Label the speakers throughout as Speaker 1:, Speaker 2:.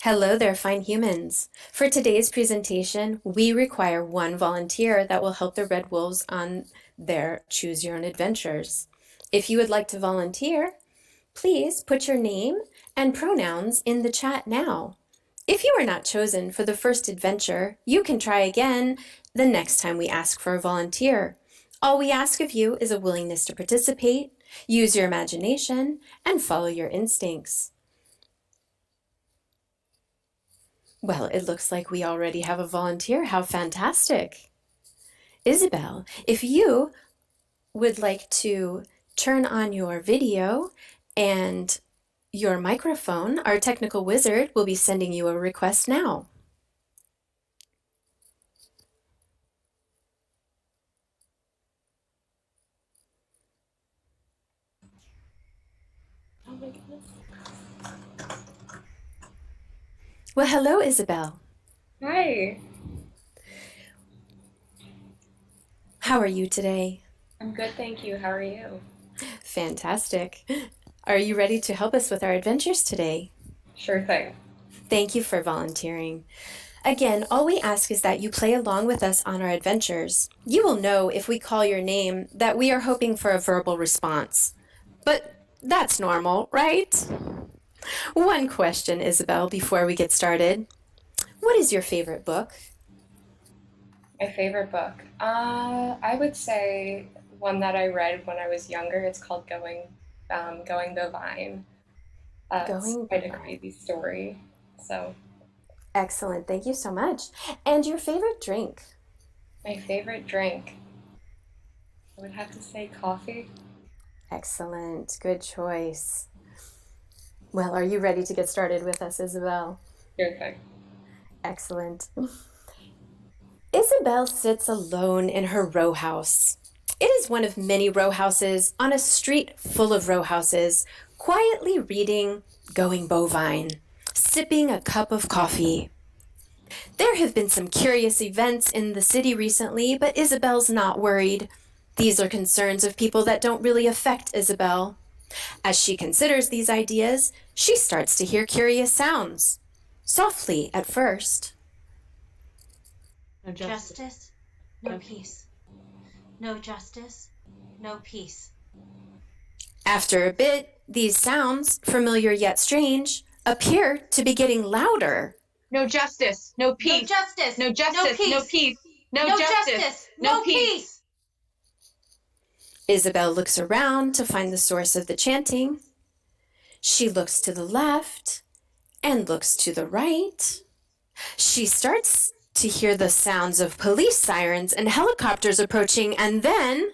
Speaker 1: Hello there, fine humans. For today's presentation, we require one volunteer that will help the Red Wolves on their Choose Your Own Adventures. If you would like to volunteer, please put your name and pronouns in the chat now. If you are not chosen for the first adventure, you can try again the next time we ask for a volunteer. All we ask of you is a willingness to participate, use your imagination, and follow your instincts. Well, it looks like we already have a volunteer. How fantastic. Isabel, if you would like to turn on your video and your microphone, our technical wizard will be sending you a request now.
Speaker 2: Oh my goodness.
Speaker 1: Well, hello, Isabel.
Speaker 2: Hi.
Speaker 1: How are you today?
Speaker 2: I'm good, thank you. How are you?
Speaker 1: Fantastic. Are you ready to help us with our adventures today?
Speaker 2: Sure thing.
Speaker 1: Thank you for volunteering. Again, all we ask is that you play along with us on our adventures. You will know if we call your name that we are hoping for a verbal response. But that's normal, right? One question, Isabel, before we get started. What is your favorite book?
Speaker 2: My favorite book. I would say one that I read when I was younger. It's called Going the Vine. It's
Speaker 1: Going
Speaker 2: quite a
Speaker 1: By.
Speaker 2: crazy story. So,
Speaker 1: Excellent, thank you so much. And your favorite drink?
Speaker 2: my favorite drink. I would have to say coffee.
Speaker 1: Excellent, good choice. Well, are you ready to get started with us, Isabel?
Speaker 2: Sure thing.
Speaker 1: Excellent. Isabel sits alone in her row house. It is one of many row houses on a street full of row houses, quietly reading Going Bovine, sipping a cup of coffee. There have been some curious events in the city recently, but Isabel's not worried. These are concerns of people that don't really affect Isabel. As she considers these ideas, she starts to hear curious sounds. Softly at first.
Speaker 3: No justice, no peace. No justice, no peace.
Speaker 1: After a bit, these sounds, familiar yet strange, appear to be getting louder.
Speaker 4: No justice, no peace.
Speaker 3: No justice,
Speaker 4: No justice, no peace. No justice, no peace.
Speaker 1: Isabel looks around to find the source of the chanting. She looks to the left and looks to the right. She starts to hear the sounds of police sirens and helicopters approaching, and then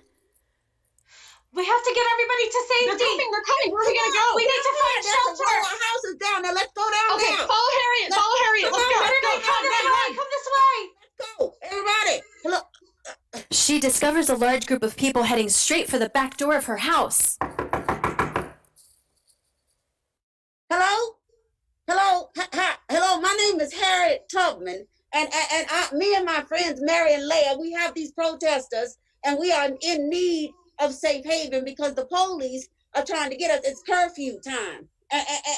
Speaker 3: We have to get everybody to safety.
Speaker 4: We're coming. Where are we gonna go?
Speaker 3: We need to find shelter.
Speaker 5: Our house is down there. Let's go down
Speaker 4: Okay,
Speaker 5: there.
Speaker 4: follow Harriet. Follow Harriet. Let's go.
Speaker 3: Everybody come this way. Come this way.
Speaker 5: Let's go. Everybody. Look.
Speaker 1: she discovers a large group of people heading straight for the back door of her house.
Speaker 5: Hello? Hello? Hello, my name is Harriet Tubman. Me and my friends, Mary and Leah, we have these protesters, and we are in need of safe haven because the police are trying to get us. It's curfew time.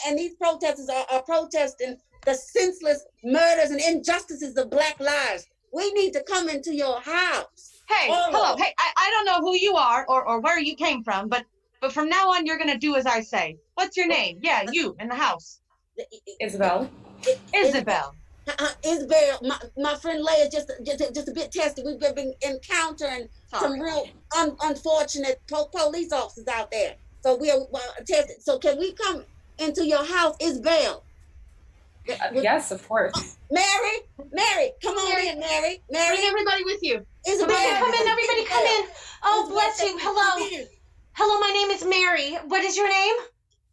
Speaker 5: And these protesters are protesting the senseless murders and injustices of Black lives. We need to come into your house.
Speaker 4: Hey, hello. Hey, I don't know who you are or where you came from, but from now on you're gonna do as I say. What's your name? Yeah, you in the house.
Speaker 2: Isabel.
Speaker 4: Isabel.
Speaker 5: Isabel, my friend Leah, just a bit testy. We've been encountering some real unfortunate police officers out there. So we are tested. So can we come into your house, Isabel?
Speaker 2: Yes, of course.
Speaker 5: Mary, come on in, Mary.
Speaker 4: Bring everybody with you.
Speaker 5: Isabel,
Speaker 3: Come in, everybody come in. Oh, bless you. Hello. Hello, my name is Mary. What is your name?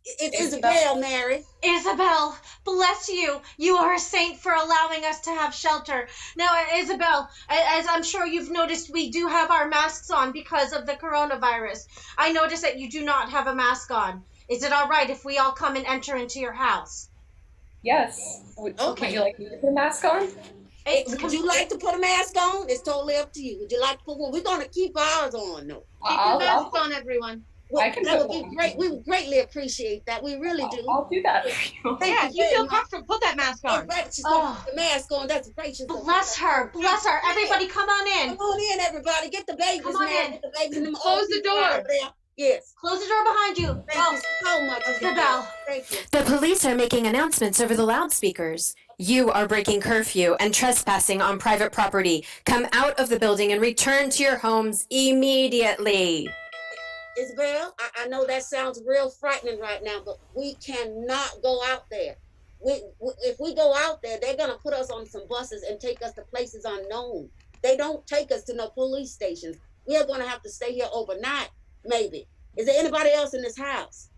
Speaker 5: It's Isabel, Mary.
Speaker 3: Isabel, bless you. You are a saint for allowing us to have shelter. Now, Isabel, as I'm sure you've noticed, we do have our masks on because of the coronavirus. I noticed that you do not have a mask on. Is it all right if we all come and enter into your house?
Speaker 2: Yes. Would you like me to put a mask on?
Speaker 5: Would you like to put a mask on? It's totally up to you. Would you like to put one? We're going to keep ours on, though.
Speaker 3: Keep your masks on, everyone.
Speaker 2: I can
Speaker 5: that
Speaker 2: put
Speaker 5: would be
Speaker 2: one
Speaker 5: great.
Speaker 2: on.
Speaker 5: We would greatly appreciate that. We really do.
Speaker 2: I'll do that for you.
Speaker 5: Thank
Speaker 4: Yeah,
Speaker 5: you
Speaker 4: if you
Speaker 5: very
Speaker 4: feel
Speaker 5: much.
Speaker 4: comfortable, put that mask on.
Speaker 5: Everybody, she's gonna
Speaker 3: Oh,
Speaker 5: put the mask on. That's gracious of
Speaker 3: bless her. Bless her.
Speaker 5: Yeah.
Speaker 3: Everybody come on
Speaker 5: Come
Speaker 3: in.
Speaker 5: on in, everybody. Get the babies
Speaker 3: Come on
Speaker 5: now.
Speaker 3: in.
Speaker 5: Get the babies and them
Speaker 4: Close
Speaker 5: old
Speaker 4: the
Speaker 5: people out
Speaker 4: door.
Speaker 5: over there. Yes.
Speaker 3: Close the door behind you.
Speaker 5: Thank you so much,
Speaker 3: Isabel.
Speaker 5: Thank you.
Speaker 1: The police are making announcements over the loudspeakers. You are breaking curfew and trespassing on private property. Come out of the building and return to your homes immediately.
Speaker 5: Isabel, I know that sounds real frightening right now, but we cannot go out there. If we go out there, they're gonna put us on some buses and take us to places unknown. They don't take us to no police stations. We are gonna have to stay here overnight, maybe. Is there anybody else in this house?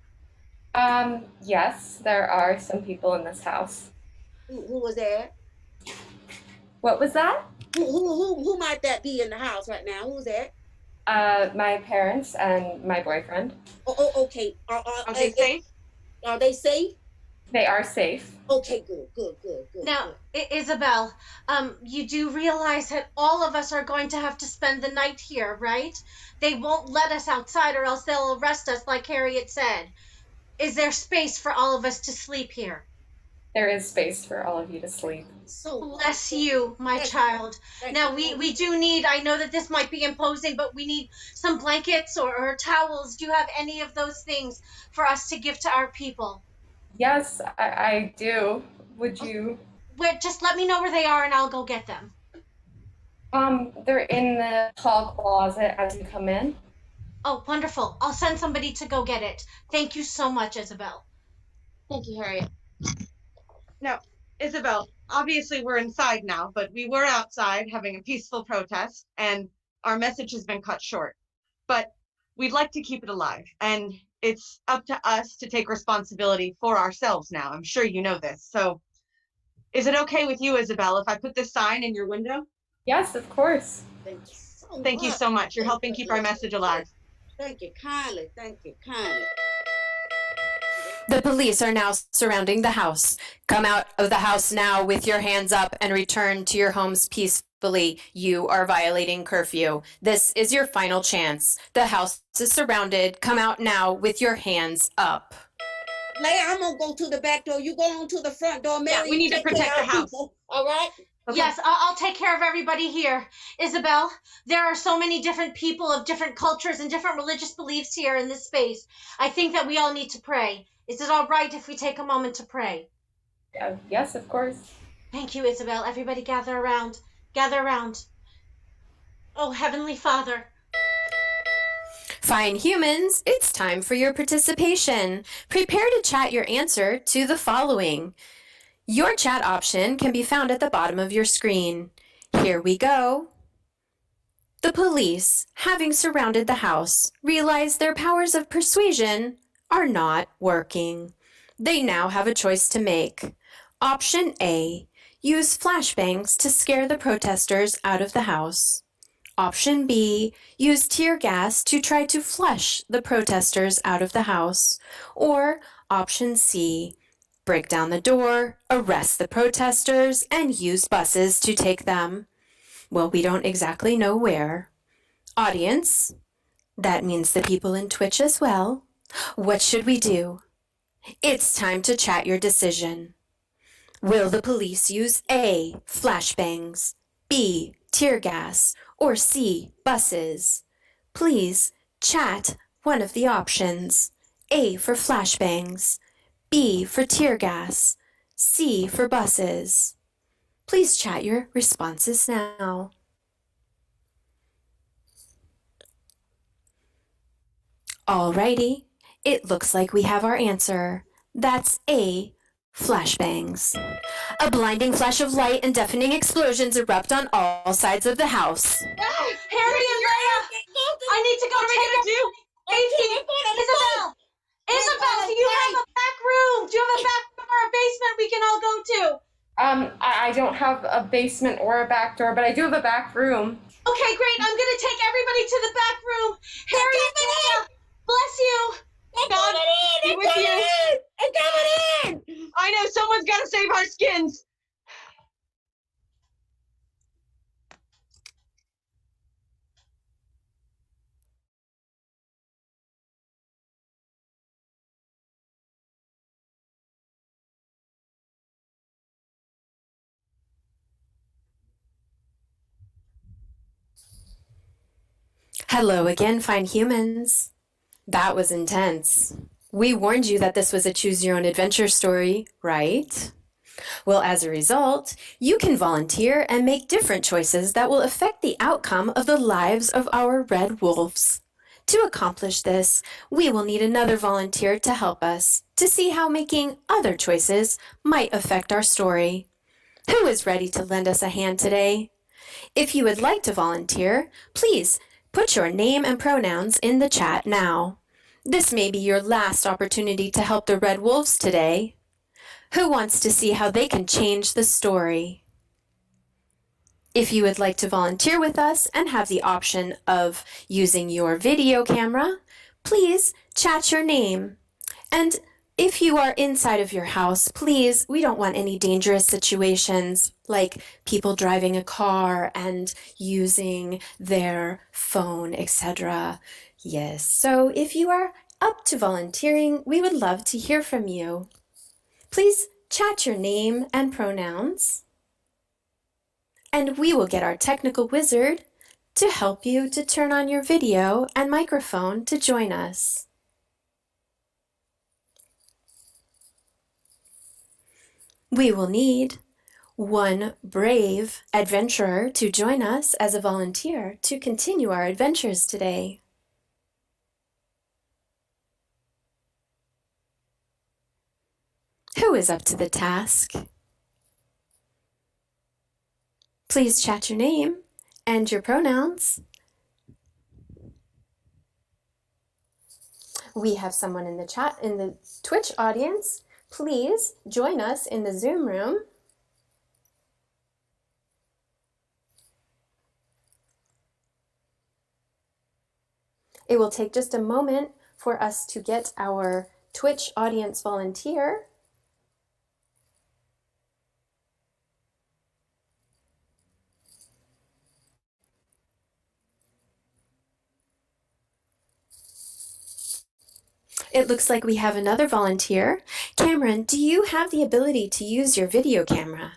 Speaker 2: Yes, there are some people in this house.
Speaker 5: Who was there?
Speaker 2: What was that?
Speaker 5: Who might that be in the house right now? Who's that?
Speaker 2: My parents and my boyfriend.
Speaker 5: Okay.
Speaker 4: Are they safe?
Speaker 5: Are they safe?
Speaker 2: They are safe.
Speaker 5: Okay, good.
Speaker 3: Now, Isabel, you do realize that all of us are going to have to spend the night here, right? They won't let us outside or else they'll arrest us, like Harriet said. Is there space for all of us to sleep here?
Speaker 2: There is space for all of you to sleep.
Speaker 5: So
Speaker 3: Bless you, my child. Now, we do need, I know that this might be imposing, but we need some blankets or towels. Do you have any of those things for us to give to our people?
Speaker 2: Yes, I do. Would you?
Speaker 3: Just let me know where they are and I'll go get them.
Speaker 2: They're in the hall closet as you come in.
Speaker 3: Oh, wonderful. I'll send somebody to go get it. Thank you so much, Isabel.
Speaker 5: thank you, Harriet.
Speaker 4: Now, Isabel, obviously we're inside now, but we were outside having a peaceful protest, and our message has been cut short. But we'd like to keep it alive, and it's up to us to take responsibility for ourselves now. I'm sure you know this. So is it okay with you, Isabel, if I put this sign in your window?
Speaker 2: Yes, of course.
Speaker 4: Thank you so much. You're helping keep our message alive.
Speaker 5: Thank you kindly. Thank you kindly.
Speaker 1: The police are now surrounding the house. Come out of the house now with your hands up and return to your homes peacefully. You are violating curfew. This is your final chance. The house is surrounded. Come out now with your hands up.
Speaker 5: Leia, I'm gonna go to the back door. You go on to the front door, Mary.
Speaker 4: Yeah, we need to
Speaker 5: take care
Speaker 4: protect
Speaker 5: of
Speaker 4: the house.
Speaker 5: people, all right?
Speaker 4: Okay.
Speaker 3: Yes, I'll take care of everybody here. Isabel, there are so many different people of different cultures and different religious beliefs here in this space. I think that we all need to pray. Is it all right if we take a moment to pray?
Speaker 2: Yes, of course.
Speaker 3: Thank you, Isabel. Everybody gather around. Gather around. Oh, Heavenly Father.
Speaker 1: Fine humans, it's time for your participation. Prepare to chat your answer to the following. Your chat option can be found at the bottom of your screen. Here we go. The police, having surrounded the house, realize their powers of persuasion are not working. They now have a choice to make. Option A, use flashbangs to scare the protesters out of the house. Option B, use tear gas to try to flush the protesters out of the house. Or option C, break down the door, arrest the protesters, and use buses to take them. Well, we don't exactly know where. Audience, that means the people in Twitch as well. What should we do? It's time to chat your decision. Will the police use A, flashbangs, B, tear gas, or C, buses? Please chat one of the options. A for flashbangs, B for tear gas, C for buses. Please chat your responses now. Alrighty, it looks like we have our answer. That's A, flashbangs. A blinding flash of light and deafening explosions erupt on all sides of the house.
Speaker 3: Harry and Leia, I need to go
Speaker 4: What are we
Speaker 3: take
Speaker 4: gonna do?
Speaker 3: Isabel, Isabel, do you have a back room? Do you have a back room or a basement we can all go to?
Speaker 2: I don't have a basement or a back door, but I do have a back room.
Speaker 3: Okay, great. I'm gonna take everybody to the back room. Harry and Leia, bless you.
Speaker 4: God, be with you.
Speaker 5: It's coming in!
Speaker 4: I know someone's got to save our skins.
Speaker 1: Hello again, fine humans. That was intense. We warned you that this was a choose your own adventure story, right? Well, as a result, you can volunteer and make different choices that will affect the outcome of the lives of our red wolves. To accomplish this, we will need another volunteer to help us to see how making other choices might affect our story. Who is ready to lend us a hand today? If you would like to volunteer, please put your name and pronouns in the chat now. This may be your last opportunity to help the red wolves today. Who wants to see how they can change the story? If you would like to volunteer with us and have the option of using your video camera, please chat your name. And if you are inside of your house, please, we don't want any dangerous situations like people driving a car and using their phone, etc. Yes, so if you are up to volunteering, we would love to hear from you. Please chat your name and pronouns, and we will get our technical wizard to help you to turn on your video and microphone to join us. We will need one brave adventurer to join us as a volunteer to continue our adventures today. Who is up to the task? Please chat your name and your pronouns. We have someone in the chat, in the Twitch audience. Please join us in the Zoom room. It will take just a moment for us to get our Twitch audience volunteer. It looks like we have another volunteer. Cameron, do you have the ability to use your video camera?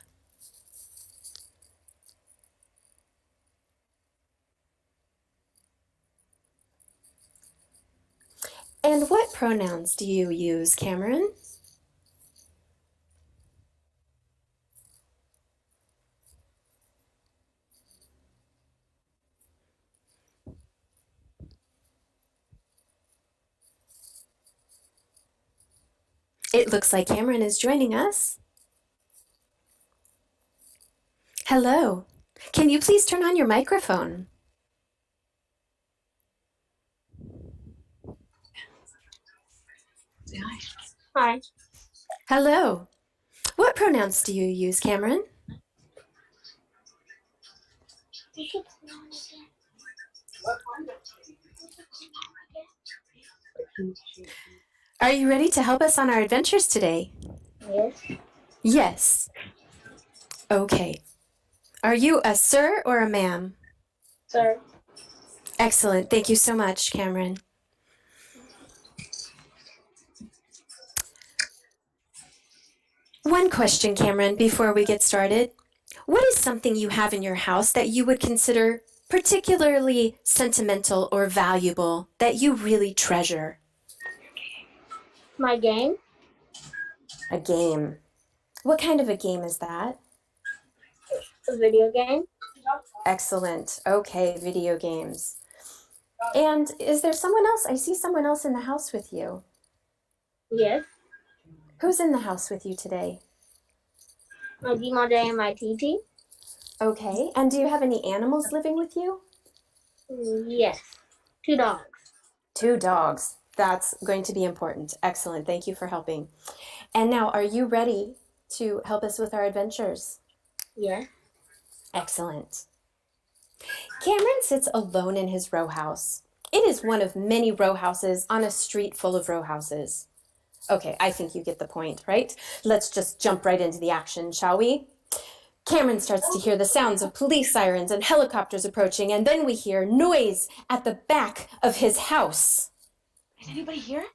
Speaker 1: And what pronouns do you use, Cameron? It looks like Cameron is joining us. Hello. Can you please turn on your microphone?
Speaker 6: Hi.
Speaker 1: Hello. What pronouns do you use, Cameron? Are you ready to help us on our adventures today?
Speaker 6: Yes.
Speaker 1: Yes. Okay. Are you a sir or a ma'am?
Speaker 6: Sir.
Speaker 1: Excellent. Thank you so much, Cameron. One question, Cameron, before we get started. What is something you have in your house that you would consider particularly sentimental or valuable that you really treasure?
Speaker 6: My game.
Speaker 1: A game. What kind of a game is that?
Speaker 6: A video game.
Speaker 1: Excellent. Okay, video games. And is there someone else? I see someone else in the house with you.
Speaker 6: Yes.
Speaker 1: Who's in the house with you today?
Speaker 6: My D-Mother and my TT.
Speaker 1: Okay, and do you have any animals living with you?
Speaker 6: Yes. 2 dogs.
Speaker 1: 2 dogs. That's going to be important. Excellent. Thank you for helping. And now, are you ready to help us with our adventures?
Speaker 6: Yes.
Speaker 1: Excellent. Cameron sits alone in his row house. It is one of many row houses on a street full of row houses. Okay, I think you get the point, right? Let's just jump right into the action, shall we? Cameron starts to hear the sounds of police sirens and helicopters approaching, and then we hear noise at the back of his house.
Speaker 4: Is anybody here?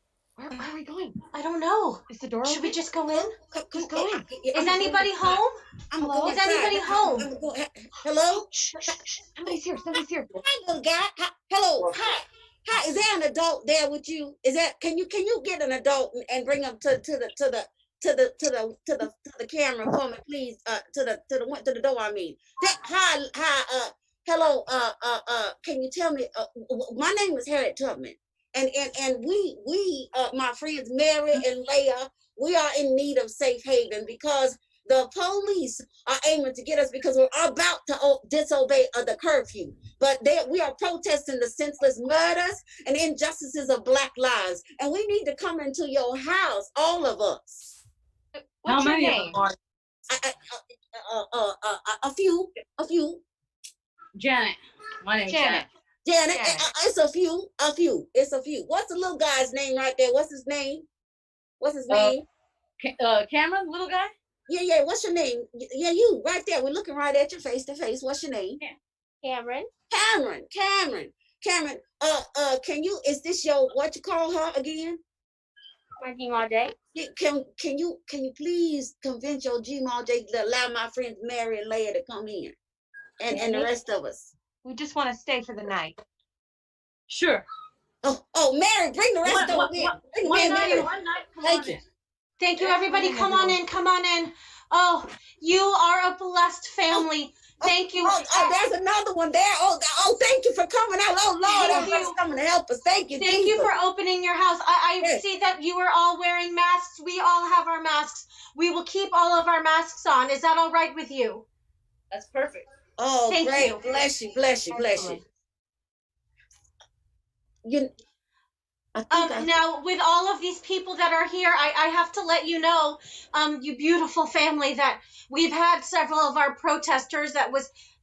Speaker 4: Where are we going?
Speaker 3: I don't know.
Speaker 4: Is the door
Speaker 3: Should
Speaker 4: open?
Speaker 3: we just go in?
Speaker 4: Just go in.
Speaker 3: Is anybody home?
Speaker 5: I'm
Speaker 4: Hello?
Speaker 5: going
Speaker 3: Is anybody home?
Speaker 5: I'm going. Hello?
Speaker 4: Shh, shh, shh. Somebody's here. Somebody's here.
Speaker 5: Hi, little guy. Hello. Hi. Hi. Is there an adult there with you? Is that? Can you get an adult and bring them to the camera for me, please? To the door. I mean. Hi. Hello. Can you tell me? My name is Harriet Tubman, and my friends Mary and Leah, we are in need of safe haven because the police are aiming to get us because we're about to disobey the curfew. But we are protesting the senseless murders and injustices of Black lives. And we need to come into your house, all of us.
Speaker 4: What's your name?
Speaker 5: A few.
Speaker 7: Janet. My name's
Speaker 4: Janet.
Speaker 5: Janet,
Speaker 4: Janet.
Speaker 5: it's a few. It's a few. What's the little guy's name right there? What's his name?
Speaker 7: Cameron, little guy?
Speaker 5: Yeah. What's your name? Yeah, you right there. We're looking right at you face to face. What's your name?
Speaker 6: Cameron.
Speaker 5: Cameron. Can you? Is this your what you call her again?
Speaker 6: My Gmail day.
Speaker 5: Can you please convince your Gmail J to allow my friends Mary and Leah to come in, and the rest of us.
Speaker 4: We just want to stay for the night.
Speaker 7: Sure.
Speaker 5: Oh, Mary, bring the rest of them in. Bring them in, Mary. Thank you.
Speaker 3: Thank you, everybody. Come on in. Come on in. Oh, you are a blessed family. Thank you.
Speaker 5: There's another one there. Thank you for coming out. Oh, Lord, everybody's coming to help us. Thank you.
Speaker 3: Thank you for opening your house. I
Speaker 5: Yes.
Speaker 3: see that you are all wearing masks. We all have our masks. We will keep all of our masks on. Is that all right with you?
Speaker 7: That's perfect.
Speaker 5: Oh,
Speaker 3: Thank
Speaker 5: great.
Speaker 3: you.
Speaker 5: Bless you.
Speaker 4: Excellent.
Speaker 3: Now, with all of these people that are here, I have to let you know, you beautiful family, that we've had several of our protesters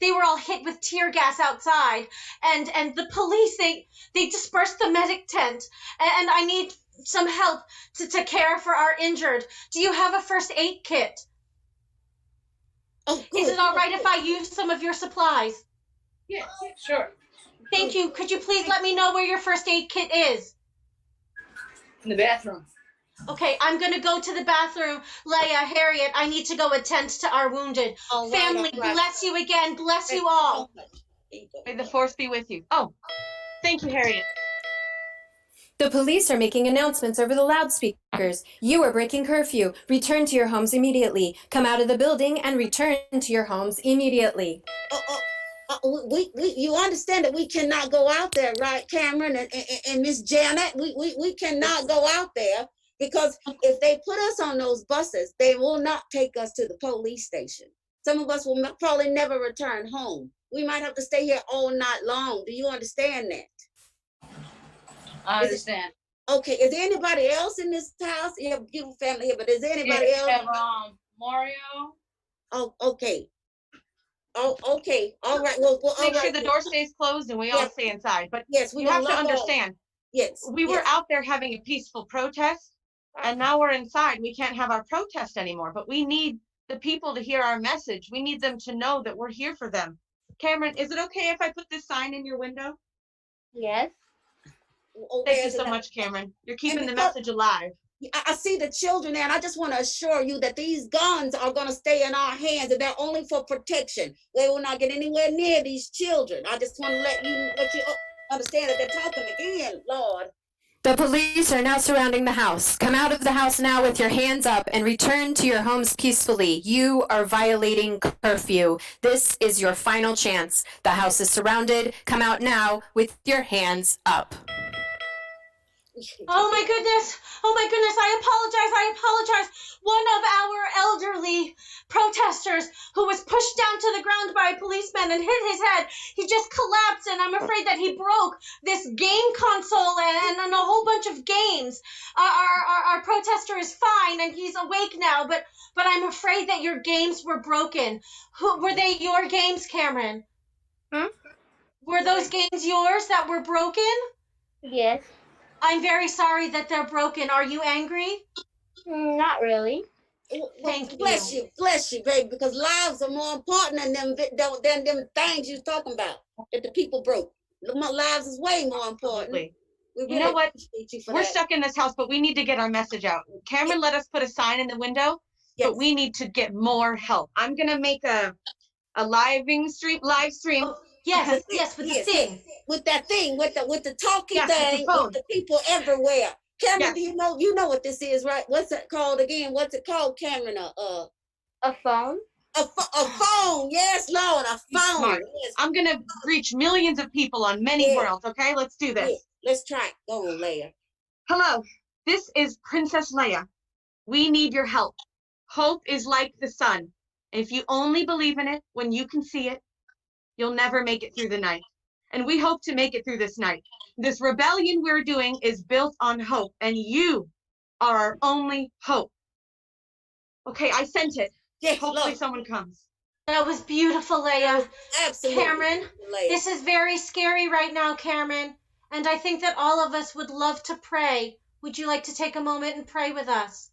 Speaker 3: they were all hit with tear gas outside, and the police, they dispersed the medic tent, and I need some help to care for our injured. Do you have a first aid kit?
Speaker 5: Oh, good.
Speaker 3: Is it all right if I use some of your supplies?
Speaker 7: Yeah, sure.
Speaker 3: Thank you. Could you please let me know where your first aid kit is?
Speaker 7: In the bathroom.
Speaker 3: Okay, I'm gonna go to the bathroom. Leah, Harriet, I need to go attend to our wounded.
Speaker 5: All right,
Speaker 3: Family,
Speaker 5: all right.
Speaker 3: bless you again. Bless
Speaker 5: Thank
Speaker 3: you all.
Speaker 5: so much. There you go.
Speaker 4: May the force be with you. Oh, thank you, Harriet.
Speaker 1: The police are making announcements over the loudspeakers. You are breaking curfew. Return to your homes immediately. Come out of the building and return to your homes immediately.
Speaker 5: You understand that we cannot go out there, right, Cameron and Miss Janet? We cannot go out there because if they put us on those buses, they will not take us to the police station. Some of us will probably never return home. We might have to stay here all night long. Do you understand that?
Speaker 7: I understand.
Speaker 5: Okay, is there anybody else in this house? You have a beautiful family here, but is there anybody else?
Speaker 7: We have Mario.
Speaker 5: Oh, okay. Oh, okay. All right. Well, all
Speaker 4: Make sure
Speaker 5: right.
Speaker 4: the door stays closed and we all
Speaker 5: Yes.
Speaker 4: stay inside. But
Speaker 5: Yes, we
Speaker 4: you have to
Speaker 5: love all.
Speaker 4: understand,
Speaker 5: Yes.
Speaker 4: we were
Speaker 5: yes.
Speaker 4: out there having a peaceful protest, and now we're inside. We can't have our protest anymore, but we need the people to hear our message. We need them to know that we're here for them. Cameron, is it okay if I put this sign in your window?
Speaker 6: Yes.
Speaker 5: Oh,
Speaker 4: Thank you
Speaker 5: there's
Speaker 4: so
Speaker 5: another-
Speaker 4: much, Cameron. You're keeping the
Speaker 5: because-
Speaker 4: message alive.
Speaker 5: I see the children there, and I just want to assure you that these guns are going to stay in our hands, and they're only for protection. They will not get anywhere near these children. I just want to let you understand that they're talking again, Lord.
Speaker 1: The police are now surrounding the house. Come out of the house now with your hands up and return to your homes peacefully. You are violating curfew. This is your final chance. The house is surrounded. Come out now with your hands up.
Speaker 3: Oh my goodness. Oh my goodness. I apologize. One of our elderly protesters who was pushed down to the ground by a policeman and hit his head, he just collapsed, and I'm afraid that he broke this game console and a whole bunch of games. Our protester is fine and he's awake now, but I'm afraid that your games were broken. Were they your games, Cameron? Were those games yours that were broken?
Speaker 6: Yes.
Speaker 3: I'm very sorry that they're broken. Are you angry?
Speaker 6: Not really.
Speaker 3: Thank
Speaker 5: Bless you, baby, because lives are more important than them things you're talking about that the people broke. My lives is way more important.
Speaker 4: Absolutely.
Speaker 5: We
Speaker 4: You know what?
Speaker 5: appreciate you for
Speaker 4: We're
Speaker 5: that.
Speaker 4: stuck in this house, but we need to get our message out. Cameron let us put a sign in the window,
Speaker 5: Yes.
Speaker 4: but we need to get more help. I'm gonna make a live stream.
Speaker 3: Oh, yes, yes, with the
Speaker 5: Yes,
Speaker 3: thing.
Speaker 5: with that thing, with the talking
Speaker 4: Yes, with the
Speaker 5: thing,
Speaker 4: phone.
Speaker 5: with the people everywhere. Cameron,
Speaker 4: Yes.
Speaker 5: do you know what this is, right? What's it called again? What's it called, Cameron?
Speaker 6: A phone?
Speaker 5: A phone. Yes, Lord, a phone.
Speaker 4: Smart.
Speaker 5: Yes.
Speaker 4: I'm gonna reach millions of people on many
Speaker 5: Yeah.
Speaker 4: worlds. Okay, let's do this.
Speaker 5: Yeah. Let's try it. Go on, Leia.
Speaker 4: Hello, this is Princess Leia. We need your help. Hope is like the sun. If you only believe in it when you can see it, you'll never make it through the night. And we hope to make it through this night. This rebellion we're doing is built on hope, and you are our only hope. Okay, I sent it.
Speaker 5: Yeah,
Speaker 4: Hopefully
Speaker 5: look,
Speaker 4: someone comes.
Speaker 3: That was beautiful, Leia.
Speaker 5: absolutely.
Speaker 3: Cameron,
Speaker 5: Leia.
Speaker 3: this is very scary right now, Cameron. And I think that all of us would love to pray. Would you like to take a moment and pray with us?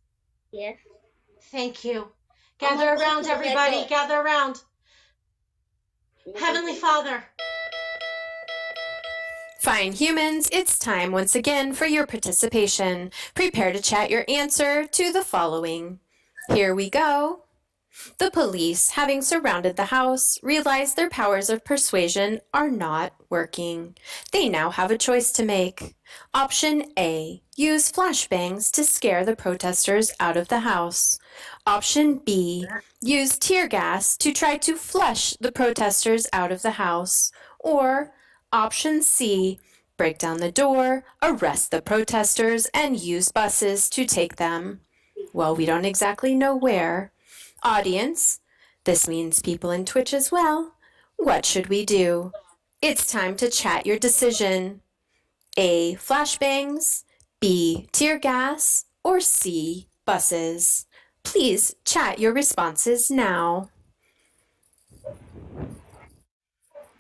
Speaker 6: Yes.
Speaker 3: Thank you.
Speaker 5: I'm
Speaker 3: Gather
Speaker 5: gonna
Speaker 3: around,
Speaker 5: open that
Speaker 3: everybody.
Speaker 5: door.
Speaker 3: Gather around. Heavenly Father.
Speaker 1: Fine humans, it's time once again for your participation. Prepare to chat your answer to the following. Here we go. The police, having surrounded the house, realize their powers of persuasion are not working. They now have a choice to make. Option A, use flashbangs to scare the protesters out of the house. Option B, use tear gas to try to flush the protesters out of the house. Or Option C, break down the door, arrest the protesters, and use buses to take them. Well, we don't exactly know where. Audience, this means people in Twitch as well. What should we do? It's time to chat your decision. A, flashbangs, B, tear gas, or C, buses. Please chat your responses now.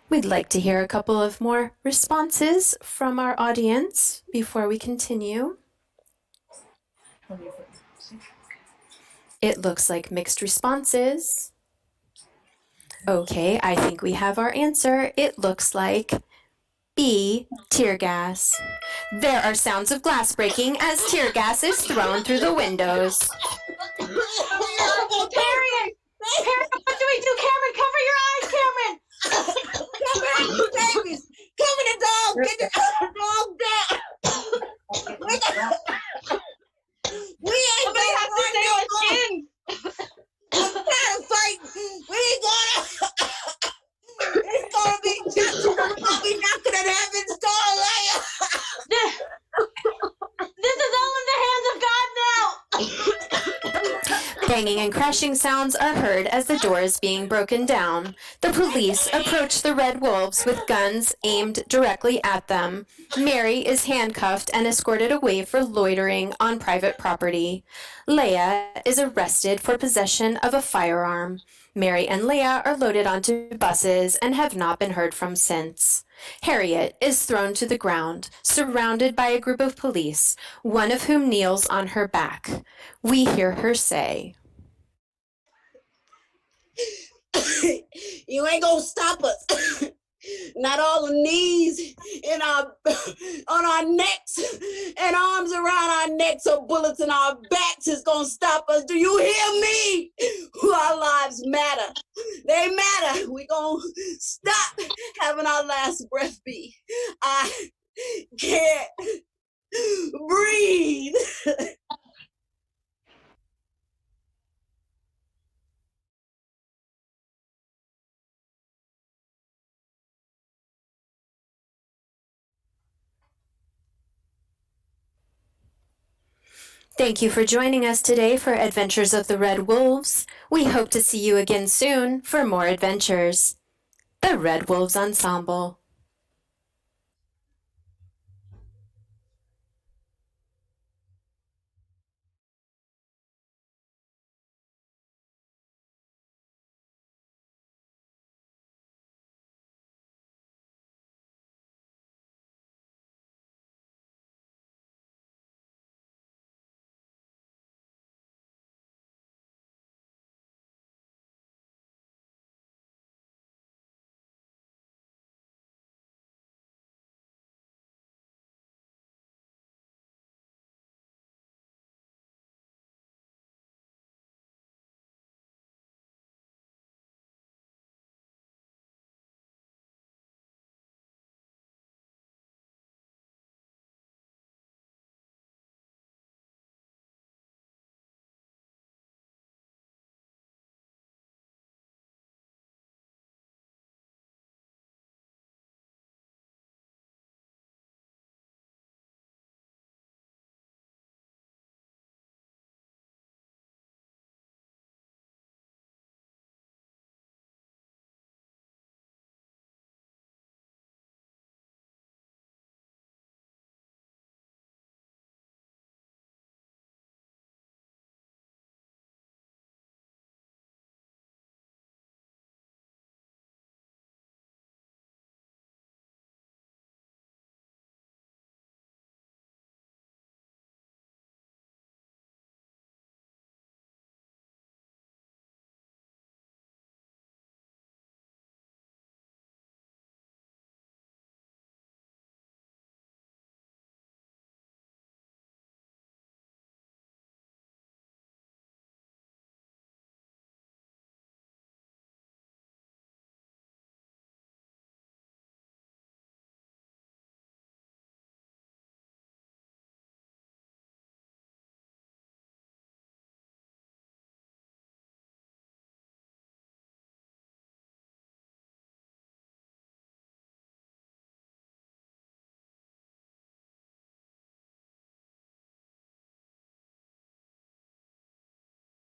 Speaker 1: We'd like to hear a couple of more responses from our audience before we continue. It looks like mixed responses. Okay, I think we have our answer. It looks like B, tear gas. There are sounds of glass breaking as tear gas is thrown through the windows.
Speaker 3: Harriet! Harriet, what do we do? Cameron, cover your eyes, Cameron!
Speaker 5: Cover the babies. Cover the dog. Get the dog down. We ain't
Speaker 4: Somebody has to
Speaker 5: gonna
Speaker 4: save
Speaker 5: run
Speaker 4: our skins.
Speaker 5: I'm trying to fight. We ain't gonna. It's gonna be just. We're gonna be knocking at heaven's door, Leia.
Speaker 3: This is all in the hands of God now!
Speaker 1: Banging and crashing sounds are heard as the door is being broken down. The police approach the Red Wolves with guns aimed directly at them. Mary is handcuffed and escorted away for loitering on private property. Leia is arrested for possession of a firearm. Mary and Leia are loaded onto buses and have not been heard from since. Harriet is thrown to the ground, surrounded by a group of police, one of whom kneels on her back. We hear her say,
Speaker 5: You ain't gonna stop us. Not all the knees in our on our necks and arms around our necks or bullets in our backs is gonna stop us. Do you hear me? Our lives matter. They matter. We gonna stop having our last breath be. I can't breathe.
Speaker 1: "Thank you for joining us today for Adventures of the Red Wolves. We hope to see you again soon for more adventures." The Red Wolves Ensemble.